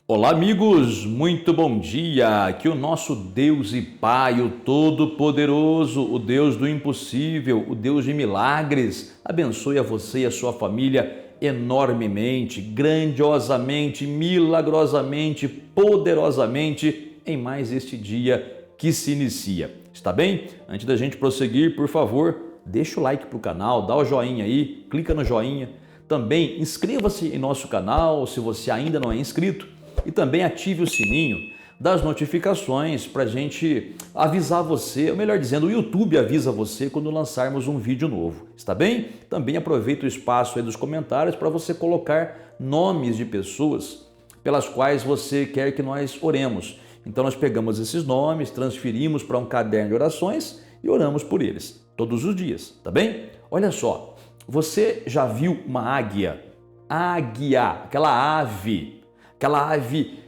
Olá, amigos, muito bom dia. Que o nosso Deus e Pai, o Todo-Poderoso, o Deus do impossível, o Deus de milagres, abençoe a você e a sua família enormemente, grandiosamente, milagrosamente, poderosamente em mais este dia que se inicia. Está bem? Antes da gente prosseguir, por favor, deixa o like para o canal, dá o joinha aí, clica no joinha. Também inscreva-se em nosso canal se você ainda não é inscrito. E também ative o sininho das notificações para a gente avisar você, ou melhor dizendo, o YouTube avisa você quando lançarmos um vídeo novo, está bem? Também aproveita o espaço aí dos comentários para você colocar nomes de pessoas pelas quais você quer que nós oremos. Então nós pegamos esses nomes, transferimos para um caderno de orações e oramos por eles todos os dias, tá bem? Olha só, você já viu uma águia? Águia, aquela ave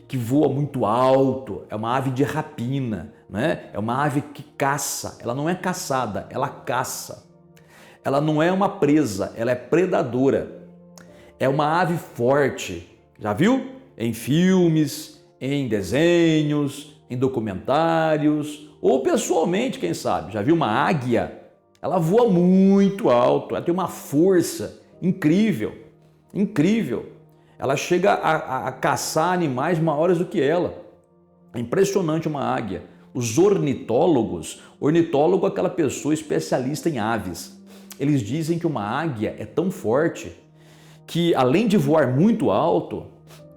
que voa muito alto, é uma ave de rapina, né? É uma ave que caça, ela não é caçada, ela caça. Ela não é uma presa, ela é predadora. É uma ave forte, já viu? Em filmes, em desenhos, em documentários, ou pessoalmente, quem sabe, já viu uma águia? Ela voa muito alto, ela tem uma força incrível, incrível. Ela chega a caçar animais maiores do que ela. É impressionante uma águia. Os ornitólogo é aquela pessoa especialista em aves. Eles dizem que uma águia é tão forte que, além de voar muito alto,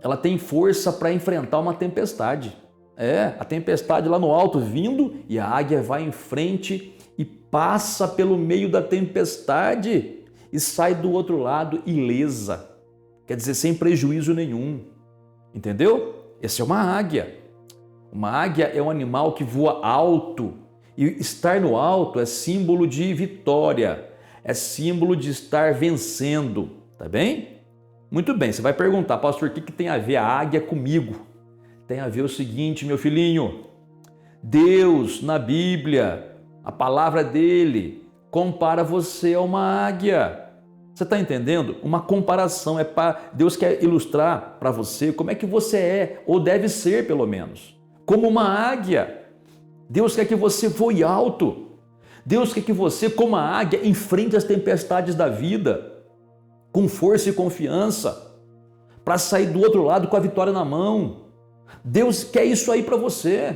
ela tem força para enfrentar uma tempestade. A tempestade lá no alto vindo e a águia vai em frente e passa pelo meio da tempestade e sai do outro lado ilesa. Quer dizer, sem prejuízo nenhum, entendeu? Essa é uma águia. Uma águia é um animal que voa alto e estar no alto é símbolo de vitória, é símbolo de estar vencendo, tá bem? Muito bem, você vai perguntar, pastor, o que tem a ver a águia comigo? Tem a ver o seguinte, meu filhinho, Deus na Bíblia, a palavra dele, compara você a uma águia. Você está entendendo? Uma comparação, Deus quer ilustrar para você como é que você é, ou deve ser pelo menos, como uma águia. Deus quer que você voe alto. Deus quer que você, como a águia, enfrente as tempestades da vida com força e confiança para sair do outro lado com a vitória na mão. Deus quer isso aí para você.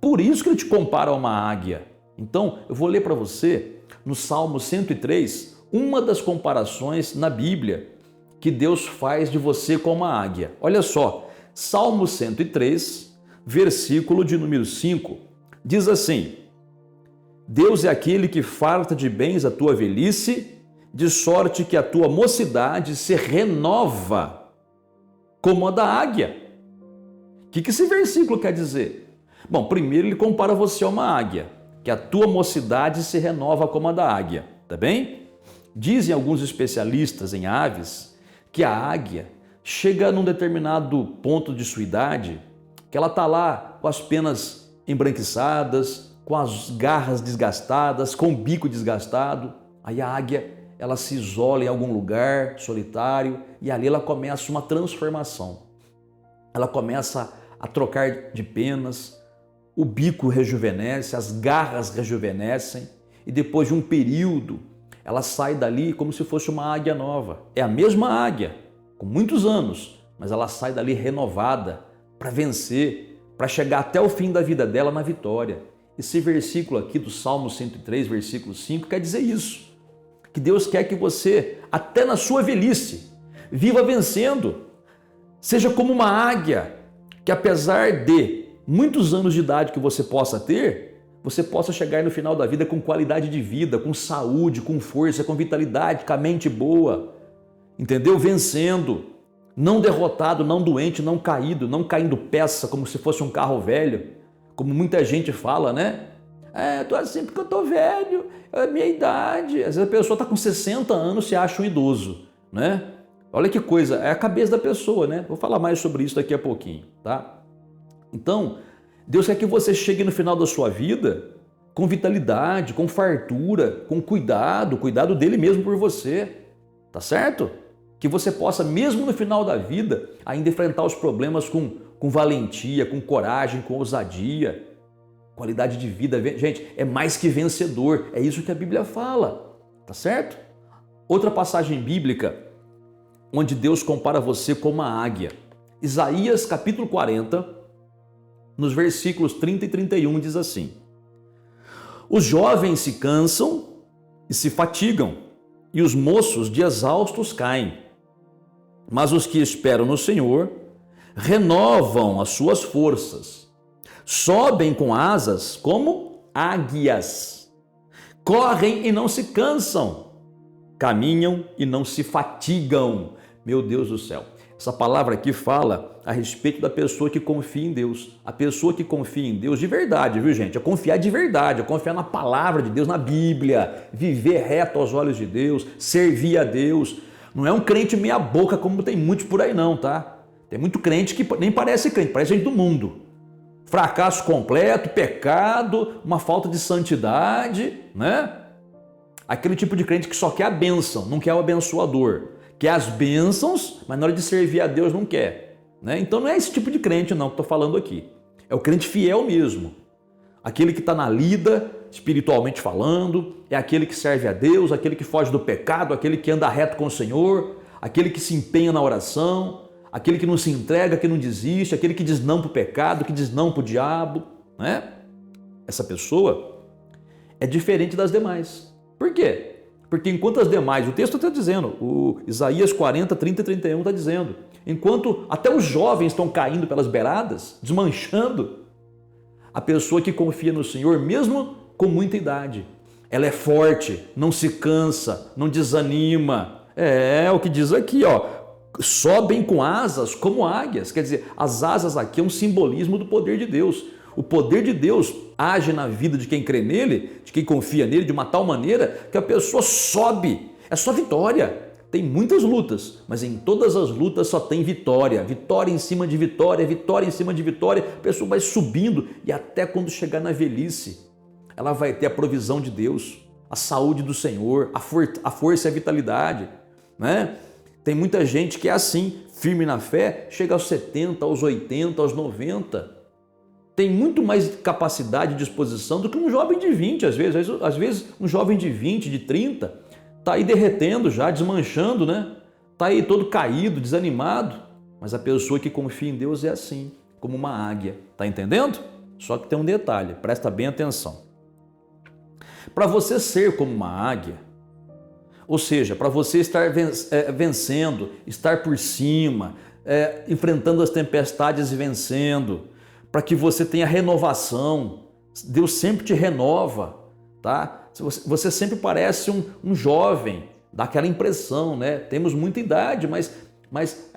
Por isso que ele te compara a uma águia. Então, eu vou ler para você no Salmo 103, uma das comparações na Bíblia que Deus faz de você com uma águia. Olha só, Salmo 103, versículo de número 5, diz assim: Deus é aquele que farta de bens a tua velhice, de sorte que a tua mocidade se renova como a da águia. O que esse versículo quer dizer? Bom, primeiro ele compara você a uma águia, que a tua mocidade se renova como a da águia, tá bem? Dizem alguns especialistas em aves que a águia chega num determinado ponto de sua idade, que ela está lá com as penas embranquiçadas, com as garras desgastadas, com o bico desgastado. Aí a águia ela se isola em algum lugar solitário e ali ela começa uma transformação. Ela começa a trocar de penas, o bico rejuvenesce, as garras rejuvenescem e depois de um período ela sai dali como se fosse uma águia nova. É a mesma águia, com muitos anos, mas ela sai dali renovada para vencer, para chegar até o fim da vida dela na vitória. Esse versículo aqui do Salmo 103, versículo 5, quer dizer isso. Que Deus quer que você, até na sua velhice, viva vencendo. Seja como uma águia, que apesar de muitos anos de idade que você possa ter, você possa chegar no final da vida com qualidade de vida, com saúde, com força, com vitalidade, com a mente boa, entendeu? Vencendo, não derrotado, não doente, não caído, não caindo peça como se fosse um carro velho, como muita gente fala, né? Eu tô assim porque eu tô velho, é a minha idade. Às vezes a pessoa tá com 60 anos e se acha um idoso, né? Olha que coisa, é a cabeça da pessoa, né? Vou falar mais sobre isso daqui a pouquinho, tá? Então, Deus quer que você chegue no final da sua vida com vitalidade, com fartura, com cuidado dele mesmo por você, tá certo? Que você possa, mesmo no final da vida, ainda enfrentar os problemas com com valentia, com coragem, com ousadia. Qualidade de vida, gente, é mais que vencedor. É isso que a Bíblia fala, tá certo? Outra passagem bíblica onde Deus compara você com uma águia. Isaías capítulo 40, nos versículos 30 e 31 diz assim: os jovens se cansam e se fatigam, e os moços de exaustos caem. Mas os que esperam no Senhor renovam as suas forças, sobem com asas como águias, correm e não se cansam, caminham e não se fatigam. Meu Deus do céu, essa palavra aqui fala a respeito da pessoa que confia em Deus. A pessoa que confia em Deus de verdade, viu gente? É confiar de verdade, é confiar na palavra de Deus, na Bíblia, viver reto aos olhos de Deus, servir a Deus. Não é um crente meia boca como tem muitos por aí não, tá? Tem muito crente que nem parece crente, parece gente do mundo. Fracasso completo, pecado, uma falta de santidade, né? Aquele tipo de crente que só quer a bênção, não quer o abençoador. Quer as bênçãos, mas na hora de servir a Deus não quer, né? Então não é esse tipo de crente não que estou falando aqui. É o crente fiel mesmo. Aquele que está na lida, espiritualmente falando, é aquele que serve a Deus, aquele que foge do pecado, aquele que anda reto com o Senhor, aquele que se empenha na oração, aquele que não se entrega, que não desiste, aquele que diz não para o pecado, que diz não para o diabo, né? Essa pessoa é diferente das demais. Por quê? Porque enquanto as demais, o texto está dizendo, o Isaías 40, 30 e 31 está dizendo, enquanto até os jovens estão caindo pelas beiradas, desmanchando, a pessoa que confia no Senhor, mesmo com muita idade, ela é forte, não se cansa, não desanima. É o que diz aqui, ó, sobem com asas como águias. Quer dizer, as asas aqui é um simbolismo do poder de Deus. O poder de Deus age na vida de quem crê nele, de quem confia nele, de uma tal maneira que a pessoa sobe. É só vitória. Tem muitas lutas, mas em todas as lutas só tem vitória. Vitória em cima de vitória, vitória em cima de vitória. A pessoa vai subindo e até quando chegar na velhice, ela vai ter a provisão de Deus, a saúde do Senhor, a força e a vitalidade, né? Tem muita gente que é assim, firme na fé, chega aos 70, aos 80, aos 90. Tem muito mais capacidade e disposição do que um jovem de 20, às vezes um jovem de 20, de 30, está aí derretendo já, desmanchando, né? Está aí todo caído, desanimado, mas a pessoa que confia em Deus é assim, como uma águia, tá entendendo? Só que tem um detalhe, presta bem atenção. Para você ser como uma águia, ou seja, para você estar vencendo, estar por cima, enfrentando as tempestades e vencendo, para que você tenha renovação, Deus sempre te renova, tá? Você sempre parece um jovem, dá aquela impressão, né? Temos muita idade, mas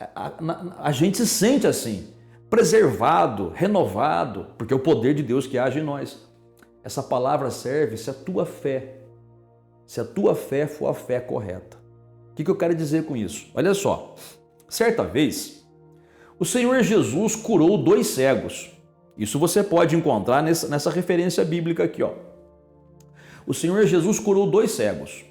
a gente se sente assim, preservado, renovado, porque é o poder de Deus que age em nós. Essa palavra serve se a tua fé for a fé correta. O que eu quero dizer com isso? Olha só, certa vez, o Senhor Jesus curou 2 cegos. Isso você pode encontrar nessa referência bíblica aqui, ó. O Senhor Jesus curou 2 cegos.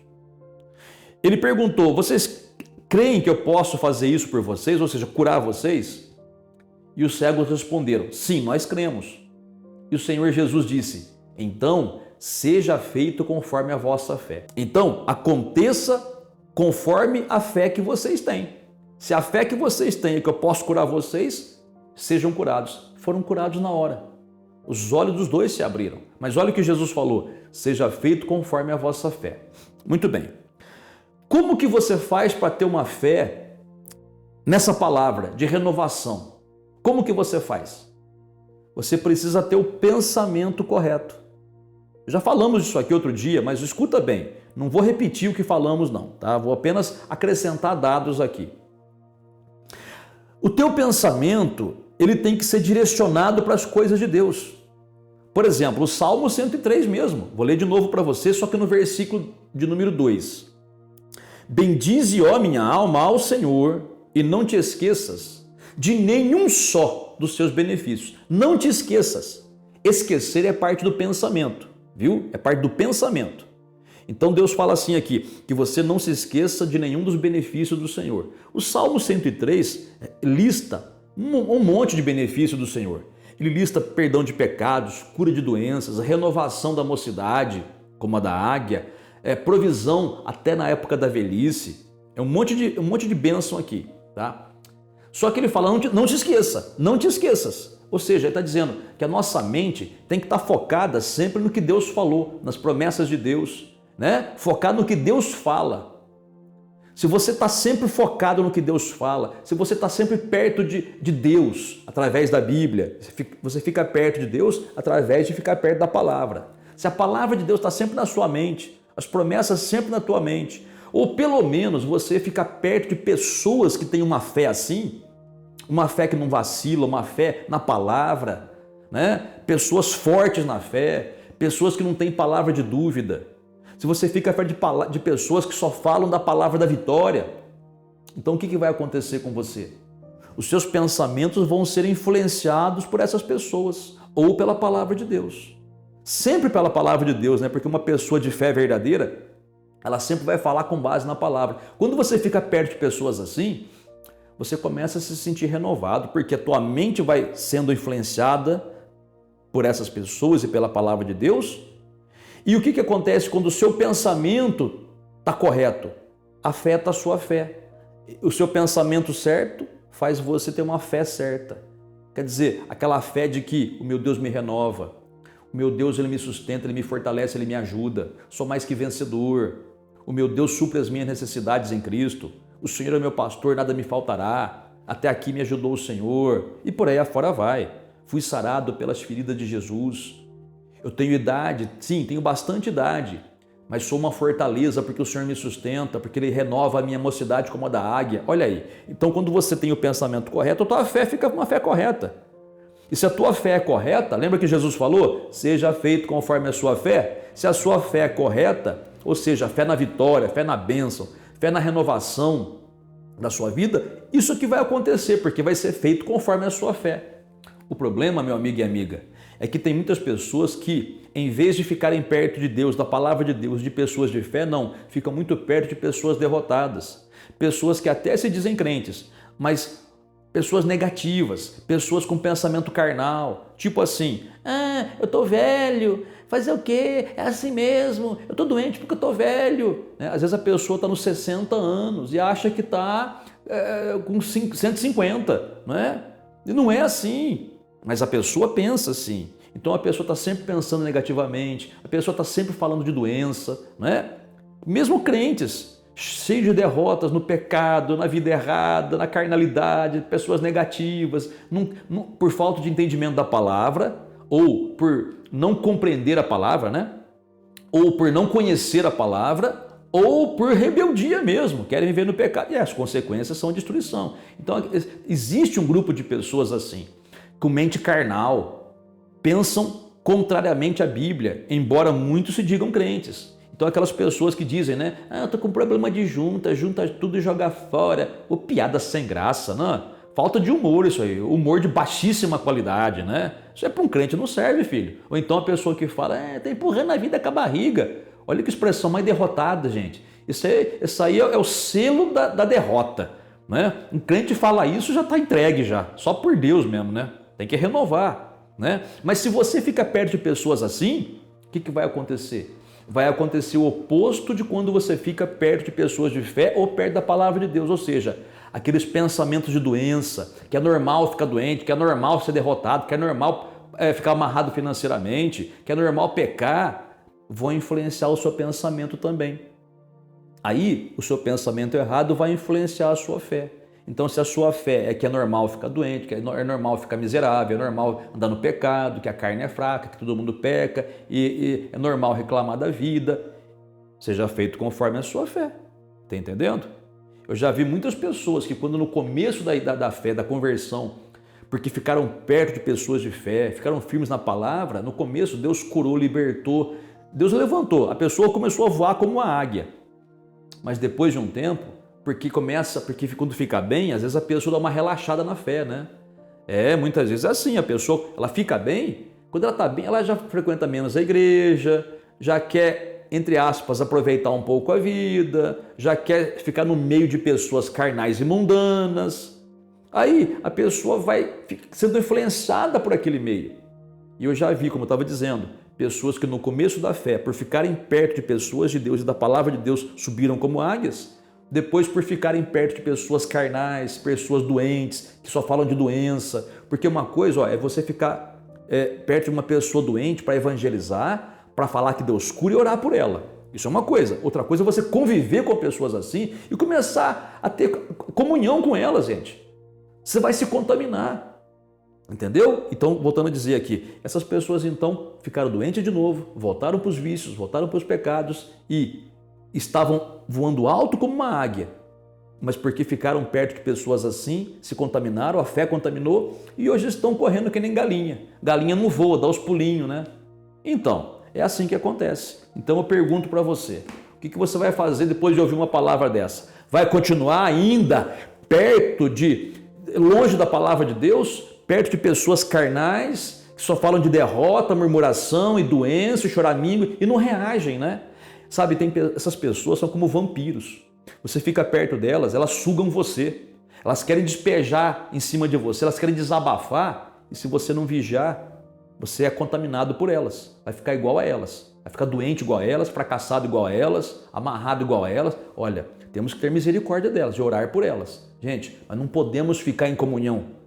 Ele perguntou: vocês creem que eu posso fazer isso por vocês, ou seja, curar vocês? E os cegos responderam: sim, nós cremos. E o Senhor Jesus disse: então, seja feito conforme a vossa fé. Então, aconteça conforme a fé que vocês têm. Se a fé que vocês têm é que eu posso curar vocês, sejam curados. Foram curados na hora. Os olhos dos 2 se abriram. Mas olha o que Jesus falou: seja feito conforme a vossa fé. Muito bem. Como que você faz para ter uma fé nessa palavra de renovação? Como que você faz? Você precisa ter o pensamento correto. Já falamos disso aqui outro dia, mas escuta bem. Não vou repetir o que falamos não, tá? Vou apenas acrescentar dados aqui. O teu pensamento, ele tem que ser direcionado para as coisas de Deus. Por exemplo, o Salmo 103 mesmo. Vou ler de novo para você, só que no versículo de número 2. Bendize, ó minha alma, ao Senhor, e não te esqueças de nenhum só dos seus benefícios. Não te esqueças. Esquecer é parte do pensamento, viu? É parte do pensamento. Então Deus fala assim aqui, que você não se esqueça de nenhum dos benefícios do Senhor. O Salmo 103 lista um monte de benefício do Senhor. Ele lista perdão de pecados, cura de doenças, renovação da mocidade, como a da águia, provisão até na época da velhice. É um monte de bênção aqui, tá? Só que ele fala, não te esqueça, não te esqueças. Ou seja, ele está dizendo que a nossa mente tem que estar focada sempre no que Deus falou, nas promessas de Deus, né? Focado no que Deus fala. Se você está sempre focado no que Deus fala, se você está sempre perto de Deus, através da Bíblia, você fica perto de Deus através de ficar perto da palavra. Se a palavra de Deus está sempre na sua mente, as promessas sempre na tua mente, ou pelo menos você ficar perto de pessoas que têm uma fé assim, uma fé que não vacila, uma fé na palavra, né? Pessoas fortes na fé, pessoas que não têm palavra de dúvida. Se você fica perto de pessoas que só falam da palavra da vitória, então o que vai acontecer com você? Os seus pensamentos vão ser influenciados por essas pessoas ou pela palavra de Deus. Sempre pela palavra de Deus, né? Porque uma pessoa de fé verdadeira, ela sempre vai falar com base na palavra. Quando você fica perto de pessoas assim, você começa a se sentir renovado, porque a tua mente vai sendo influenciada por essas pessoas e pela palavra de Deus. E o que acontece quando o seu pensamento está correto? Afeta a sua fé. O seu pensamento certo faz você ter uma fé certa. Quer dizer, aquela fé de que o meu Deus me renova, o meu Deus ele me sustenta, ele me fortalece, ele me ajuda, sou mais que vencedor, o meu Deus supre as minhas necessidades em Cristo, o Senhor é meu pastor, nada me faltará, até aqui me ajudou o Senhor, e por aí afora vai. Fui sarado pelas feridas de Jesus. Eu tenho idade, sim, tenho bastante idade, mas sou uma fortaleza porque o Senhor me sustenta, porque Ele renova a minha mocidade como a da águia. Olha aí, então quando você tem o pensamento correto, a tua fé fica uma fé correta. E se a tua fé é correta, lembra que Jesus falou? Seja feito conforme a sua fé. Se a sua fé é correta, ou seja, fé na vitória, fé na bênção, fé na renovação da sua vida, isso que vai acontecer, porque vai ser feito conforme a sua fé. O problema, meu amigo e amiga, é que tem muitas pessoas que, em vez de ficarem perto de Deus, da palavra de Deus, de pessoas de fé, não, ficam muito perto de pessoas derrotadas, pessoas que até se dizem crentes, mas pessoas negativas, pessoas com pensamento carnal, tipo assim, eu tô velho, fazer o quê? É assim mesmo, eu tô doente porque eu tô velho. Às vezes a pessoa está nos 60 anos e acha que está com 150, não é? E não é assim. Mas a pessoa pensa assim. Então a pessoa está sempre pensando negativamente, a pessoa está sempre falando de doença, né? Mesmo crentes, cheios de derrotas no pecado, na vida errada, na carnalidade, pessoas negativas, por falta de entendimento da palavra, ou por não compreender a palavra, né? Ou por não conhecer a palavra, ou por rebeldia mesmo, querem viver no pecado, e as consequências são destruição. Então existe um grupo de pessoas assim, com mente carnal, pensam contrariamente à Bíblia, embora muitos se digam crentes. Então aquelas pessoas que dizem, né? Eu tô com problema de junta tudo e joga fora. Ô, piada sem graça, né? Falta de humor isso aí, humor de baixíssima qualidade, né? Isso é para um crente, não serve, filho. Ou então a pessoa que fala, tá empurrando a vida com a barriga. Olha que expressão mais derrotada, gente. Isso aí é o selo da derrota, né? Um crente fala isso, já está entregue já, só por Deus mesmo, né? Tem que renovar, né? Mas se você fica perto de pessoas assim, o que vai acontecer? Vai acontecer o oposto de quando você fica perto de pessoas de fé ou perto da palavra de Deus, ou seja, aqueles pensamentos de doença, que é normal ficar doente, que é normal ser derrotado, que é normal ficar amarrado financeiramente, que é normal pecar, vão influenciar o seu pensamento também. Aí, o seu pensamento errado vai influenciar a sua fé. Então, se a sua fé é que é normal ficar doente, que é normal ficar miserável, é normal andar no pecado, que a carne é fraca, que todo mundo peca, e é normal reclamar da vida, seja feito conforme a sua fé. Está entendendo? Eu já vi muitas pessoas que quando no começo da fé, da conversão, porque ficaram perto de pessoas de fé, ficaram firmes na palavra, no começo Deus curou, libertou, Deus levantou, a pessoa começou a voar como uma águia. Mas depois de um tempo, porque quando fica bem, às vezes a pessoa dá uma relaxada na fé, né? Muitas vezes é assim, a pessoa, ela fica bem, quando ela está bem, ela já frequenta menos a igreja, já quer, entre aspas, aproveitar um pouco a vida, já quer ficar no meio de pessoas carnais e mundanas. Aí a pessoa vai sendo influenciada por aquele meio. E eu já vi, como eu estava dizendo, pessoas que no começo da fé, por ficarem perto de pessoas de Deus e da palavra de Deus, subiram como águias. Depois, por ficarem perto de pessoas carnais, pessoas doentes, que só falam de doença. Porque uma coisa é você ficar perto de uma pessoa doente para evangelizar, para falar que Deus cura e orar por ela. Isso é uma coisa. Outra coisa é você conviver com pessoas assim e começar a ter comunhão com elas, gente. Você vai se contaminar. Entendeu? Então, voltando a dizer aqui, essas pessoas então ficaram doentes de novo, voltaram para os vícios, voltaram para os pecados e estavam voando alto como uma águia. Mas porque ficaram perto de pessoas assim, se contaminaram, a fé contaminou e hoje estão correndo que nem galinha. Galinha não voa, dá os pulinhos, né? Então, é assim que acontece. Então eu pergunto para você, o que você vai fazer depois de ouvir uma palavra dessa? Vai continuar ainda longe da palavra de Deus? Perto de pessoas carnais, que só falam de derrota, murmuração e doença, e choramingo, e não reagem, né? Sabe, essas pessoas são como vampiros. Você fica perto delas, elas sugam você. Elas querem despejar em cima de você, elas querem desabafar, e se você não vigiar, você é contaminado por elas. Vai ficar igual a elas. Vai ficar doente igual a elas, fracassado igual a elas, amarrado igual a elas. Olha, temos que ter misericórdia delas, de orar por elas. Gente, nós não podemos ficar em comunhão.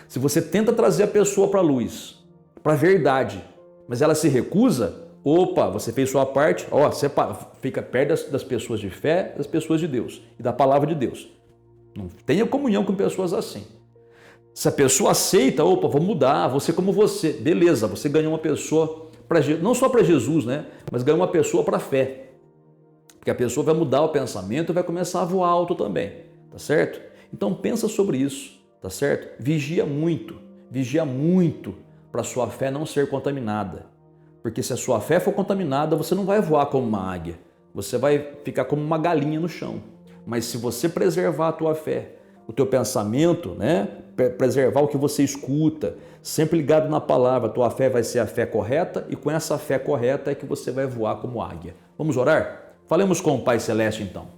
Se você tenta trazer a pessoa para a luz, para a verdade, mas ela se recusa, opa, você fez sua parte, você fica perto das pessoas de fé, das pessoas de Deus e da palavra de Deus. Não tenha comunhão com pessoas assim. Se a pessoa aceita, opa, vou mudar, vou ser como você, beleza, você ganhou uma pessoa, não só para Jesus, né? Mas ganhou uma pessoa para a fé. Porque a pessoa vai mudar o pensamento e vai começar a voar alto também, tá certo? Então pensa sobre isso. Tá certo? Vigia muito para a sua fé não ser contaminada. Porque se a sua fé for contaminada, você não vai voar como uma águia. Você vai ficar como uma galinha no chão. Mas se você preservar a tua fé, o teu pensamento, né? Preservar o que você escuta, sempre ligado na palavra, a tua fé vai ser a fé correta e com essa fé correta é que você vai voar como águia. Vamos orar? Falemos com o Pai Celeste então.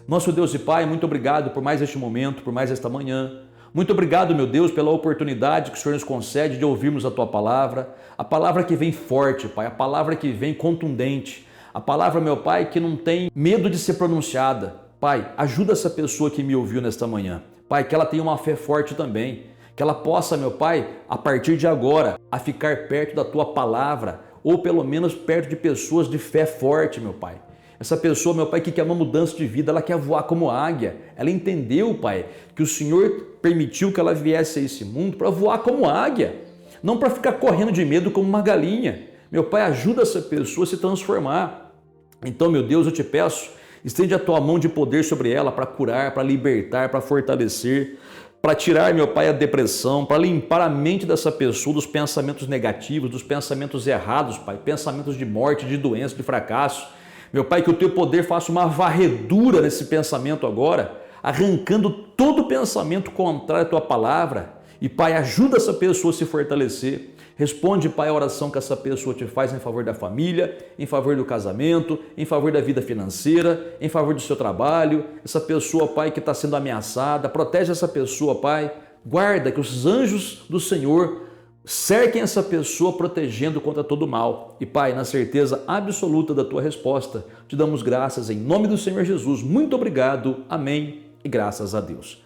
Nosso Deus e Pai, muito obrigado por mais este momento, por mais esta manhã. Muito obrigado, meu Deus, pela oportunidade que o Senhor nos concede de ouvirmos a Tua palavra, a palavra que vem forte, Pai, a palavra que vem contundente, a palavra, meu Pai, que não tem medo de ser pronunciada. Pai, ajuda essa pessoa que me ouviu nesta manhã. Pai, que ela tenha uma fé forte também, que ela possa, meu Pai, a partir de agora, a ficar perto da Tua palavra, ou pelo menos perto de pessoas de fé forte, meu Pai. Essa pessoa, meu Pai, que quer uma mudança de vida, ela quer voar como águia. Ela entendeu, Pai, que o Senhor permitiu que ela viesse a esse mundo para voar como águia, não para ficar correndo de medo como uma galinha. Meu Pai, ajuda essa pessoa a se transformar. Então, meu Deus, eu te peço, estende a tua mão de poder sobre ela para curar, para libertar, para fortalecer, para tirar, meu Pai, a depressão, para limpar a mente dessa pessoa dos pensamentos negativos, dos pensamentos errados, Pai, pensamentos de morte, de doença, de fracasso. Meu Pai, que o teu poder faça uma varredura nesse pensamento agora, arrancando todo pensamento contrário à tua palavra. E, Pai, ajuda essa pessoa a se fortalecer. Responde, Pai, a oração que essa pessoa te faz em favor da família, em favor do casamento, em favor da vida financeira, em favor do seu trabalho. Essa pessoa, Pai, que está sendo ameaçada, protege essa pessoa, Pai. Guarda que os anjos do Senhor cerquem essa pessoa protegendo contra todo mal. E, Pai, na certeza absoluta da tua resposta, te damos graças em nome do Senhor Jesus. Muito obrigado. Amém. E graças a Deus.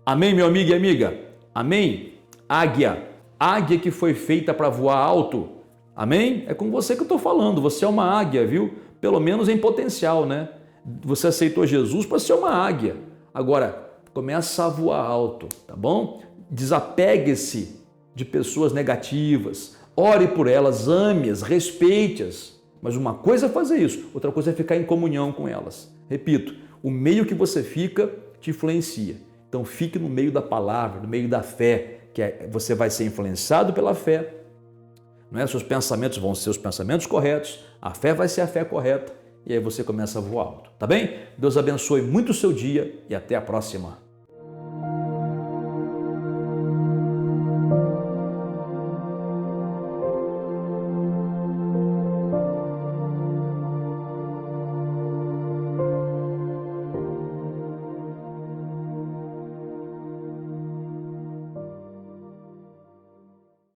Amém, meu amigo e amiga. Amém. Águia. Águia que foi feita para voar alto. Amém? É com você que eu estou falando. Você é uma águia, viu? Pelo menos em potencial, né? Você aceitou Jesus para ser uma águia. Agora, começa a voar alto, tá bom? Desapegue-se de pessoas negativas. Ore por elas, ame-as, respeite-as. Mas uma coisa é fazer isso, outra coisa é ficar em comunhão com elas. Repito, o meio que você fica te influencia. Então fique no meio da palavra, no meio da fé, você vai ser influenciado pela fé, não é? Seus pensamentos vão ser os pensamentos corretos, a fé vai ser a fé correta e aí você começa a voar alto, tá bem? Deus abençoe muito o seu dia e até a próxima.